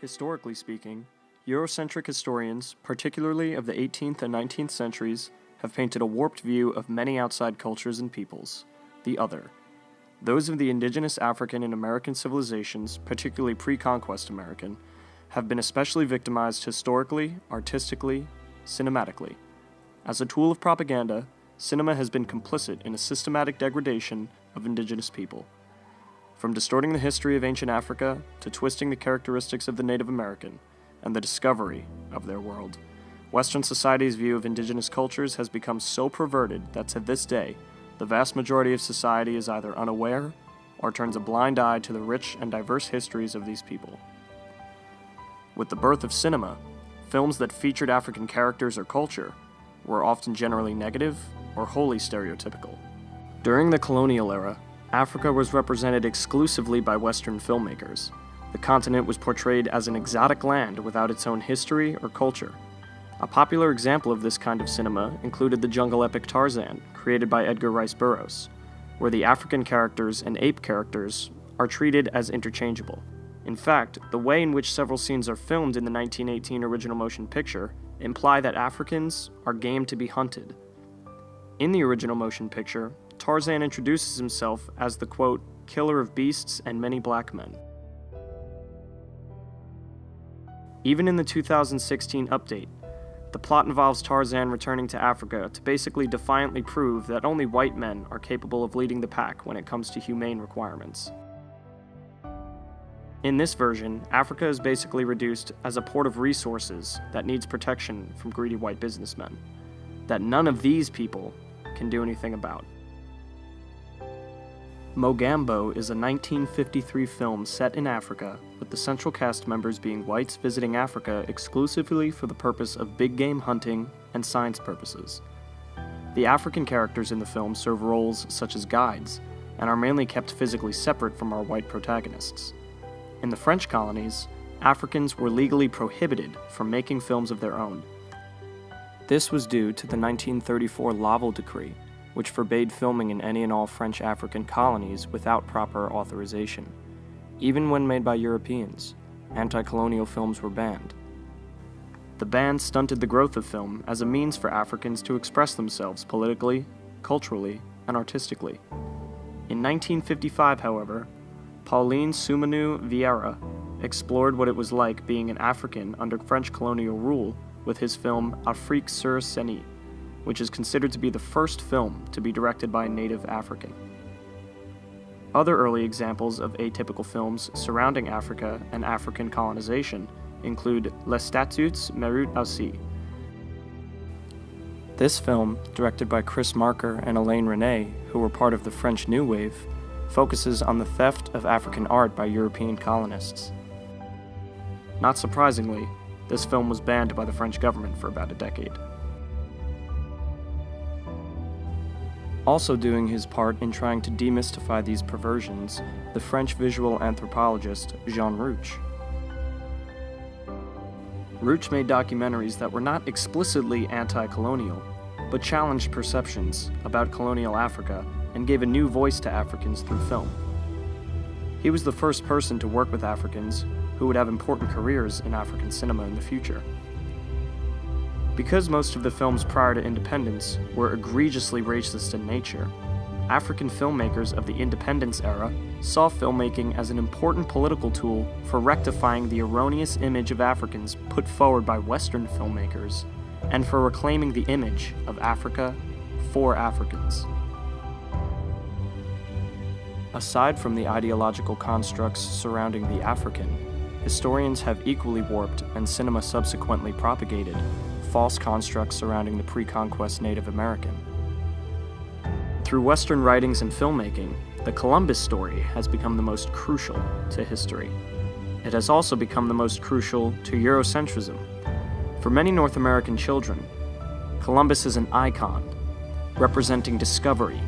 Historically speaking, Eurocentric historians, particularly of the 18th and 19th centuries, have painted a warped view of many outside cultures and peoples, the other. Those of the indigenous African and American civilizations, particularly pre-conquest American, have been especially victimized historically, artistically, cinematically. As a tool of propaganda, cinema has been complicit in a systematic degradation of indigenous people. From distorting the history of ancient Africa to twisting the characteristics of the Native American and the discovery of their world, Western society's view of indigenous cultures has become so perverted that to this day, the vast majority of society is either unaware or turns a blind eye to the rich and diverse histories of these people. With the birth of cinema, films that featured African characters or culture were often generally negative or wholly stereotypical. During the colonial era, Africa was represented exclusively by Western filmmakers. The continent was portrayed as an exotic land without its own history or culture. A popular example of this kind of cinema included the jungle epic Tarzan, created by Edgar Rice Burroughs, where the African characters and ape characters are treated as interchangeable. In fact, the way in which several scenes are filmed in the 1918 original motion picture imply that Africans are game to be hunted. In the original motion picture, Tarzan introduces himself as the, quote, killer of beasts and many black men. Even in the 2016 update, the plot involves Tarzan returning to Africa to basically defiantly prove that only white men are capable of leading the pack when it comes to humane requirements. In this version, Africa is basically reduced as a port of resources that needs protection from greedy white businessmen, that none of these people can do anything about. Mogambo is a 1953 film set in Africa, with the central cast members being whites visiting Africa exclusively for the purpose of big game hunting and science purposes. The African characters in the film serve roles such as guides, and are mainly kept physically separate from our white protagonists. In the French colonies, Africans were legally prohibited from making films of their own. This was due to the 1934 Laval Decree, which forbade filming in any and all French African colonies without proper authorization. Even when made by Europeans, anti-colonial films were banned. The ban stunted the growth of film as a means for Africans to express themselves politically, culturally, and artistically. In 1955, however, Pauline Soumanu Vieira explored what it was like being an African under French colonial rule with his film Afrique sur Scène, which is considered to be the first film to be directed by a native African. Other early examples of atypical films surrounding Africa and African colonization include Les Statuts méritent aussi. This film, directed by Chris Marker and Alain Resnais, who were part of the French New Wave, focuses on the theft of African art by European colonists. Not surprisingly, this film was banned by the French government for about a decade. Also doing his part in trying to demystify these perversions, the French visual anthropologist Jean Rouch. Rouch made documentaries that were not explicitly anti-colonial, but challenged perceptions about colonial Africa and gave a new voice to Africans through film. He was the first person to work with Africans who would have important careers in African cinema in the future. Because most of the films prior to independence were egregiously racist in nature, African filmmakers of the independence era saw filmmaking as an important political tool for rectifying the erroneous image of Africans put forward by Western filmmakers, and for reclaiming the image of Africa for Africans. Aside from the ideological constructs surrounding the African, historians have equally warped, and cinema subsequently propagated, false constructs surrounding the pre-conquest Native American. Through Western writings and filmmaking, the Columbus story has become the most crucial to history. It has also become the most crucial to Eurocentrism. For many North American children, Columbus is an icon, representing discovery,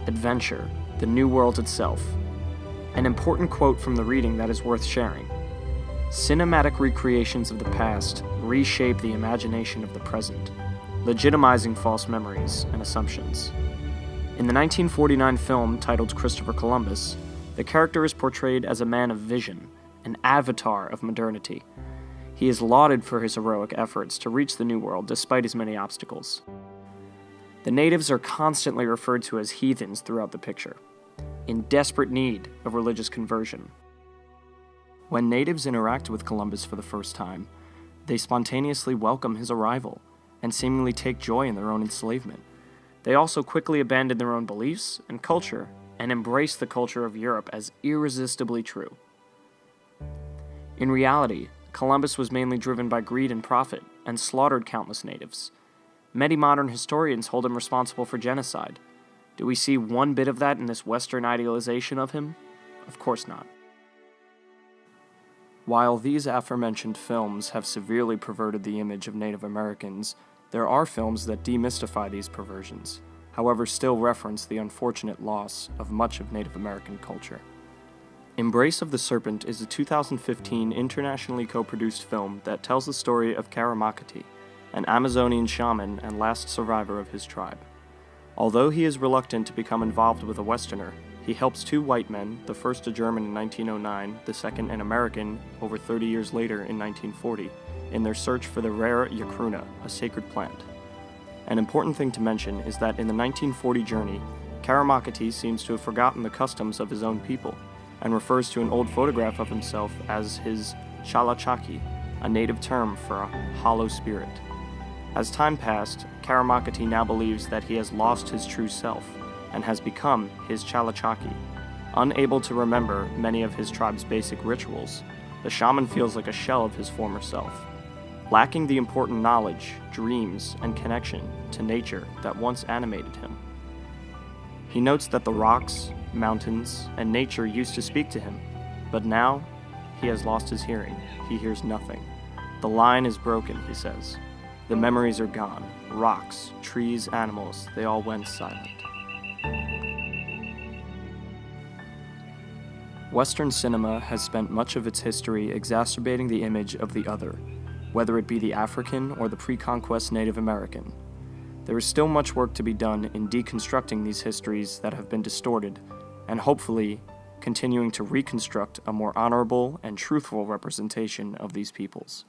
adventure, the New World itself. An important quote from the reading that is worth sharing: "Cinematic recreations of the past reshape the imagination of the present, legitimizing false memories and assumptions." In the 1949 film titled Christopher Columbus, the character is portrayed as a man of vision, an avatar of modernity, He is lauded for his heroic efforts to reach the New World despite his many obstacles. The natives are constantly referred to as heathens throughout the picture, in desperate need of religious conversion. When natives interact with Columbus for the first time, they spontaneously welcome his arrival and seemingly take joy in their own enslavement. They also quickly abandon their own beliefs and culture and embrace the culture of Europe as irresistibly true. In reality, Columbus was mainly driven by greed and profit and slaughtered countless natives. Many modern historians hold him responsible for genocide. Do we see one bit of that in this Western idealization of him? Of course not. While these aforementioned films have severely perverted the image of Native Americans, there are films that demystify these perversions, however still reference the unfortunate loss of much of Native American culture. Embrace of the Serpent is a 2015 internationally co-produced film that tells the story of Karamakati, an Amazonian shaman and last survivor of his tribe. Although he is reluctant to become involved with a Westerner, he helps two white men, the first a German in 1909, the second an American over 30 years later in 1940, in their search for the rare yacruna, a sacred plant. An important thing to mention is that in the 1940 journey, Karamakati seems to have forgotten the customs of his own people, and refers to an old photograph of himself as his chalachaki, a native term for a hollow spirit. As time passed, Karamakati now believes that he has lost his true self, and has become his chalachaki. Unable to remember many of his tribe's basic rituals, the shaman feels like a shell of his former self, lacking the important knowledge, dreams, and connection to nature that once animated him. He notes that the rocks, mountains, and nature used to speak to him, but now he has lost his hearing. He hears nothing. The line is broken, he says. The memories are gone. Rocks, trees, animals, they all went silent. Western cinema has spent much of its history exacerbating the image of the other, whether it be the African or the pre-conquest Native American. There is still much work to be done in deconstructing these histories that have been distorted, and hopefully continuing to reconstruct a more honorable and truthful representation of these peoples.